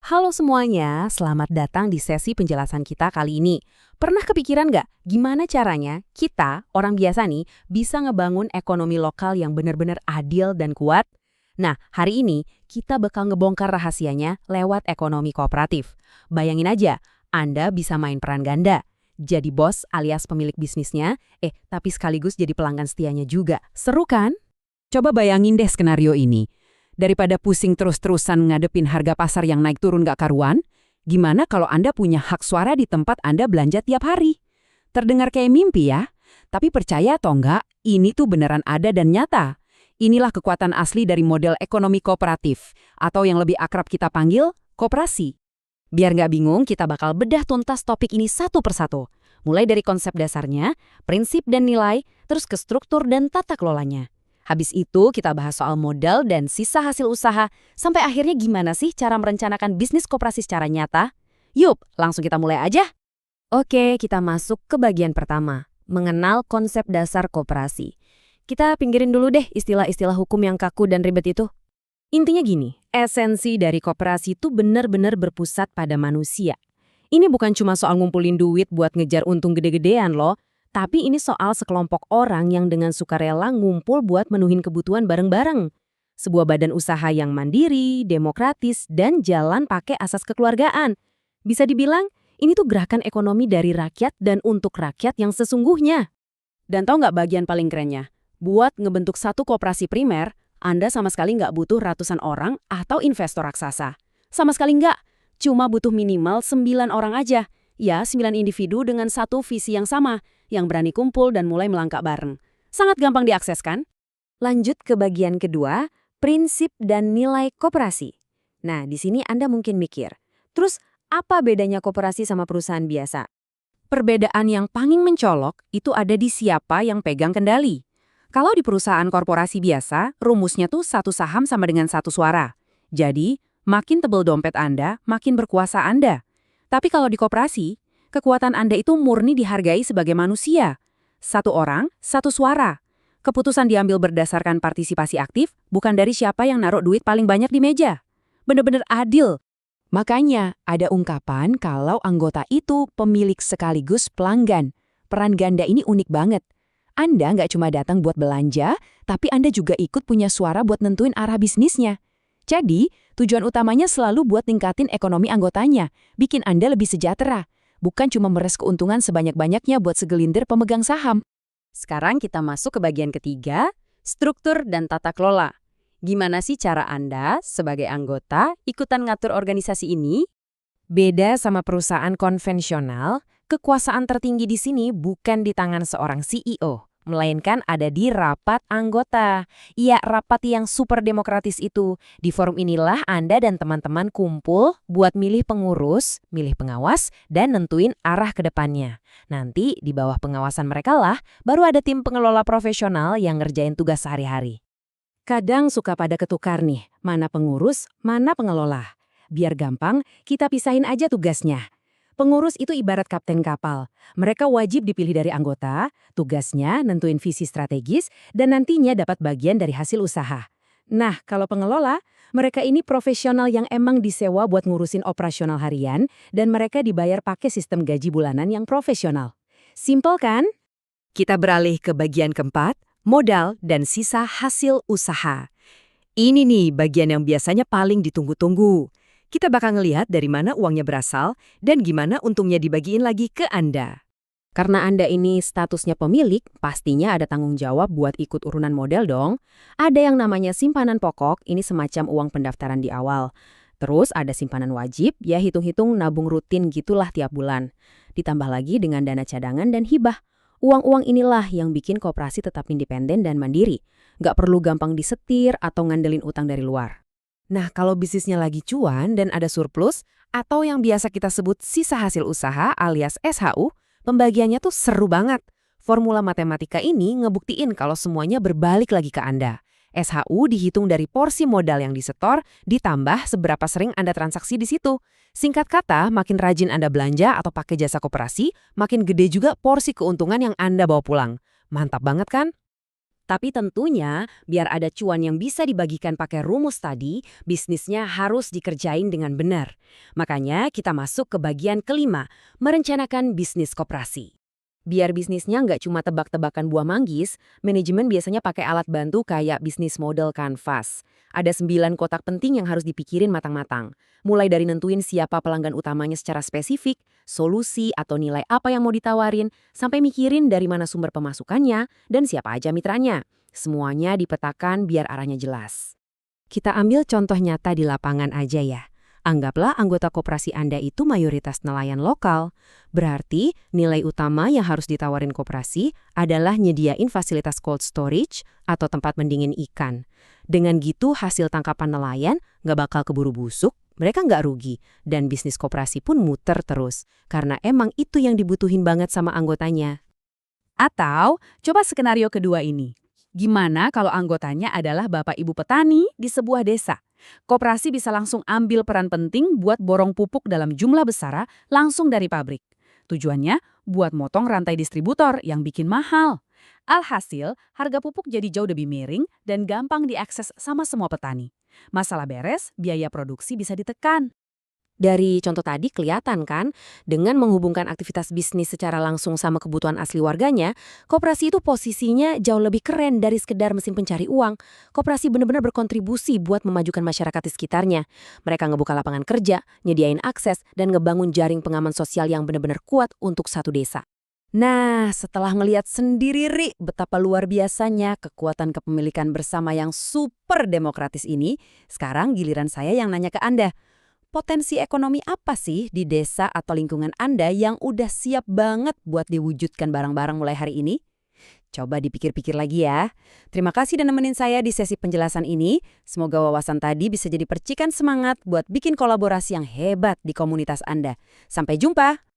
Halo semuanya, selamat datang di sesi penjelasan kita kali ini. Pernah kepikiran nggak gimana caranya kita, orang biasa nih, bisa ngebangun ekonomi lokal yang benar-benar adil dan kuat? Nah, hari ini kita bakal ngebongkar rahasianya lewat ekonomi kooperatif. Bayangin aja, Anda bisa main peran ganda. Jadi bos alias pemilik bisnisnya, tapi sekaligus jadi pelanggan setianya juga. Seru kan? Coba bayangin deh skenario ini. Daripada pusing terus-terusan ngadepin harga pasar yang naik turun gak karuan, gimana kalau Anda punya hak suara di tempat Anda belanja tiap hari? Terdengar kayak mimpi ya, tapi percaya atau enggak, ini tuh beneran ada dan nyata. Inilah kekuatan asli dari model ekonomi kooperatif, atau yang lebih akrab kita panggil, koperasi. Biar nggak bingung, kita bakal bedah tuntas topik ini satu persatu. Mulai dari konsep dasarnya, prinsip dan nilai, terus ke struktur dan tata kelolanya. Habis itu kita bahas soal modal dan sisa hasil usaha, sampai akhirnya gimana sih cara merencanakan bisnis koperasi secara nyata? Yup, langsung kita mulai aja. Oke, kita masuk ke bagian pertama, mengenal konsep dasar koperasi. Kita pinggirin dulu deh istilah-istilah hukum yang kaku dan ribet itu. Intinya gini, esensi dari koperasi itu benar-benar berpusat pada manusia. Ini bukan cuma soal ngumpulin duit buat ngejar untung gede-gedean loh, tapi ini soal sekelompok orang yang dengan sukarela ngumpul buat menuhin kebutuhan bareng-bareng. Sebuah badan usaha yang mandiri, demokratis, dan jalan pakai asas kekeluargaan. Bisa dibilang, ini tuh gerakan ekonomi dari rakyat dan untuk rakyat yang sesungguhnya. Dan tau nggak bagian paling kerennya? Buat ngebentuk satu koperasi primer, Anda sama sekali nggak butuh ratusan orang atau investor raksasa. Sama sekali nggak, cuma butuh minimal 9 orang aja. Ya, 9 individu dengan satu visi yang sama, yang berani kumpul dan mulai melangkah bareng. Sangat gampang diakses kan? Lanjut ke bagian kedua, prinsip dan nilai koperasi. Nah, di sini Anda mungkin mikir, terus apa bedanya koperasi sama perusahaan biasa? Perbedaan yang paling mencolok itu ada di siapa yang pegang kendali. Kalau di perusahaan korporasi biasa, rumusnya tuh satu saham sama dengan satu suara. Jadi, makin tebel dompet Anda, makin berkuasa Anda. Tapi kalau di koperasi, kekuatan Anda itu murni dihargai sebagai manusia. Satu orang, satu suara. Keputusan diambil berdasarkan partisipasi aktif, bukan dari siapa yang naruh duit paling banyak di meja. Bener-bener adil. Makanya ada ungkapan kalau anggota itu pemilik sekaligus pelanggan. Peran ganda ini unik banget. Anda nggak cuma datang buat belanja, tapi Anda juga ikut punya suara buat nentuin arah bisnisnya. Jadi, tujuan utamanya selalu buat tingkatin ekonomi anggotanya, bikin Anda lebih sejahtera, bukan cuma meres keuntungan sebanyak-banyaknya buat segelintir pemegang saham. Sekarang kita masuk ke bagian ketiga, struktur dan tata kelola. Gimana sih cara Anda sebagai anggota ikutan ngatur organisasi ini? Beda sama perusahaan konvensional, kekuasaan tertinggi di sini bukan di tangan seorang CEO. Melainkan ada di rapat anggota. Iya, rapat yang super demokratis itu. Di forum inilah Anda dan teman-teman kumpul buat milih pengurus, milih pengawas, dan nentuin arah ke depannya. Nanti di bawah pengawasan mereka lah, baru ada tim pengelola profesional yang ngerjain tugas sehari-hari. Kadang suka pada ketukar nih, mana pengurus, mana pengelola. Biar gampang, kita pisahin aja tugasnya. Pengurus itu ibarat kapten kapal. Mereka wajib dipilih dari anggota, tugasnya nentuin visi strategis, dan nantinya dapat bagian dari hasil usaha. Nah, kalau pengelola, mereka ini profesional yang emang disewa buat ngurusin operasional harian, dan mereka dibayar pakai sistem gaji bulanan yang profesional. Simpel kan? Kita beralih ke bagian keempat, modal dan sisa hasil usaha. Ini nih bagian yang biasanya paling ditunggu-tunggu. Kita bakal ngelihat dari mana uangnya berasal dan gimana untungnya dibagiin lagi ke Anda. Karena Anda ini statusnya pemilik, pastinya ada tanggung jawab buat ikut urunan modal dong. Ada yang namanya simpanan pokok, ini semacam uang pendaftaran di awal. Terus ada simpanan wajib, ya hitung-hitung nabung rutin gitulah tiap bulan. Ditambah lagi dengan dana cadangan dan hibah. Uang-uang inilah yang bikin koperasi tetap independen dan mandiri. Nggak perlu gampang disetir atau ngandelin utang dari luar. Nah, kalau bisnisnya lagi cuan dan ada surplus, atau yang biasa kita sebut sisa hasil usaha alias SHU, pembagiannya tuh seru banget. Formula matematika ini ngebuktiin kalau semuanya berbalik lagi ke Anda. SHU dihitung dari porsi modal yang disetor, ditambah seberapa sering Anda transaksi di situ. Singkat kata, makin rajin Anda belanja atau pakai jasa koperasi, makin gede juga porsi keuntungan yang Anda bawa pulang. Mantap banget kan? Tapi tentunya, biar ada cuan yang bisa dibagikan pakai rumus tadi, bisnisnya harus dikerjain dengan benar. Makanya kita masuk ke bagian kelima, merencanakan bisnis koperasi. Biar bisnisnya nggak cuma tebak-tebakan buah manggis, manajemen biasanya pakai alat bantu kayak bisnis model kanvas. Ada 9 kotak penting yang harus dipikirin matang-matang. Mulai dari nentuin siapa pelanggan utamanya secara spesifik, solusi atau nilai apa yang mau ditawarin, sampai mikirin dari mana sumber pemasukannya dan siapa aja mitranya. Semuanya dipetakan biar arahnya jelas. Kita ambil contoh nyata di lapangan aja ya. Anggaplah anggota koperasi Anda itu mayoritas nelayan lokal. Berarti nilai utama yang harus ditawarin koperasi adalah nyediain fasilitas cold storage atau tempat mendingin ikan. Dengan gitu hasil tangkapan nelayan nggak bakal keburu busuk, mereka nggak rugi, dan bisnis koperasi pun muter terus. Karena emang itu yang dibutuhin banget sama anggotanya. Atau coba skenario kedua ini. Gimana kalau anggotanya adalah bapak ibu petani di sebuah desa? Koperasi bisa langsung ambil peran penting buat borong pupuk dalam jumlah besar langsung dari pabrik. Tujuannya buat motong rantai distributor yang bikin mahal. Alhasil, harga pupuk jadi jauh lebih miring dan gampang diakses sama semua petani. Masalah beres, biaya produksi bisa ditekan. Dari contoh tadi kelihatan kan, dengan menghubungkan aktivitas bisnis secara langsung sama kebutuhan asli warganya, koperasi itu posisinya jauh lebih keren dari sekedar mesin pencari uang. Koperasi benar-benar berkontribusi buat memajukan masyarakat di sekitarnya. Mereka ngebuka lapangan kerja, nyediain akses, dan ngebangun jaring pengaman sosial yang benar-benar kuat untuk satu desa. Nah, setelah ngelihat sendiri Ri, betapa luar biasanya kekuatan kepemilikan bersama yang super demokratis ini, sekarang giliran saya yang nanya ke Anda. Potensi ekonomi apa sih di desa atau lingkungan Anda yang udah siap banget buat diwujudkan bareng-bareng mulai hari ini? Coba dipikir-pikir lagi ya. Terima kasih dan nemenin saya di sesi penjelasan ini. Semoga wawasan tadi bisa jadi percikan semangat buat bikin kolaborasi yang hebat di komunitas Anda. Sampai jumpa!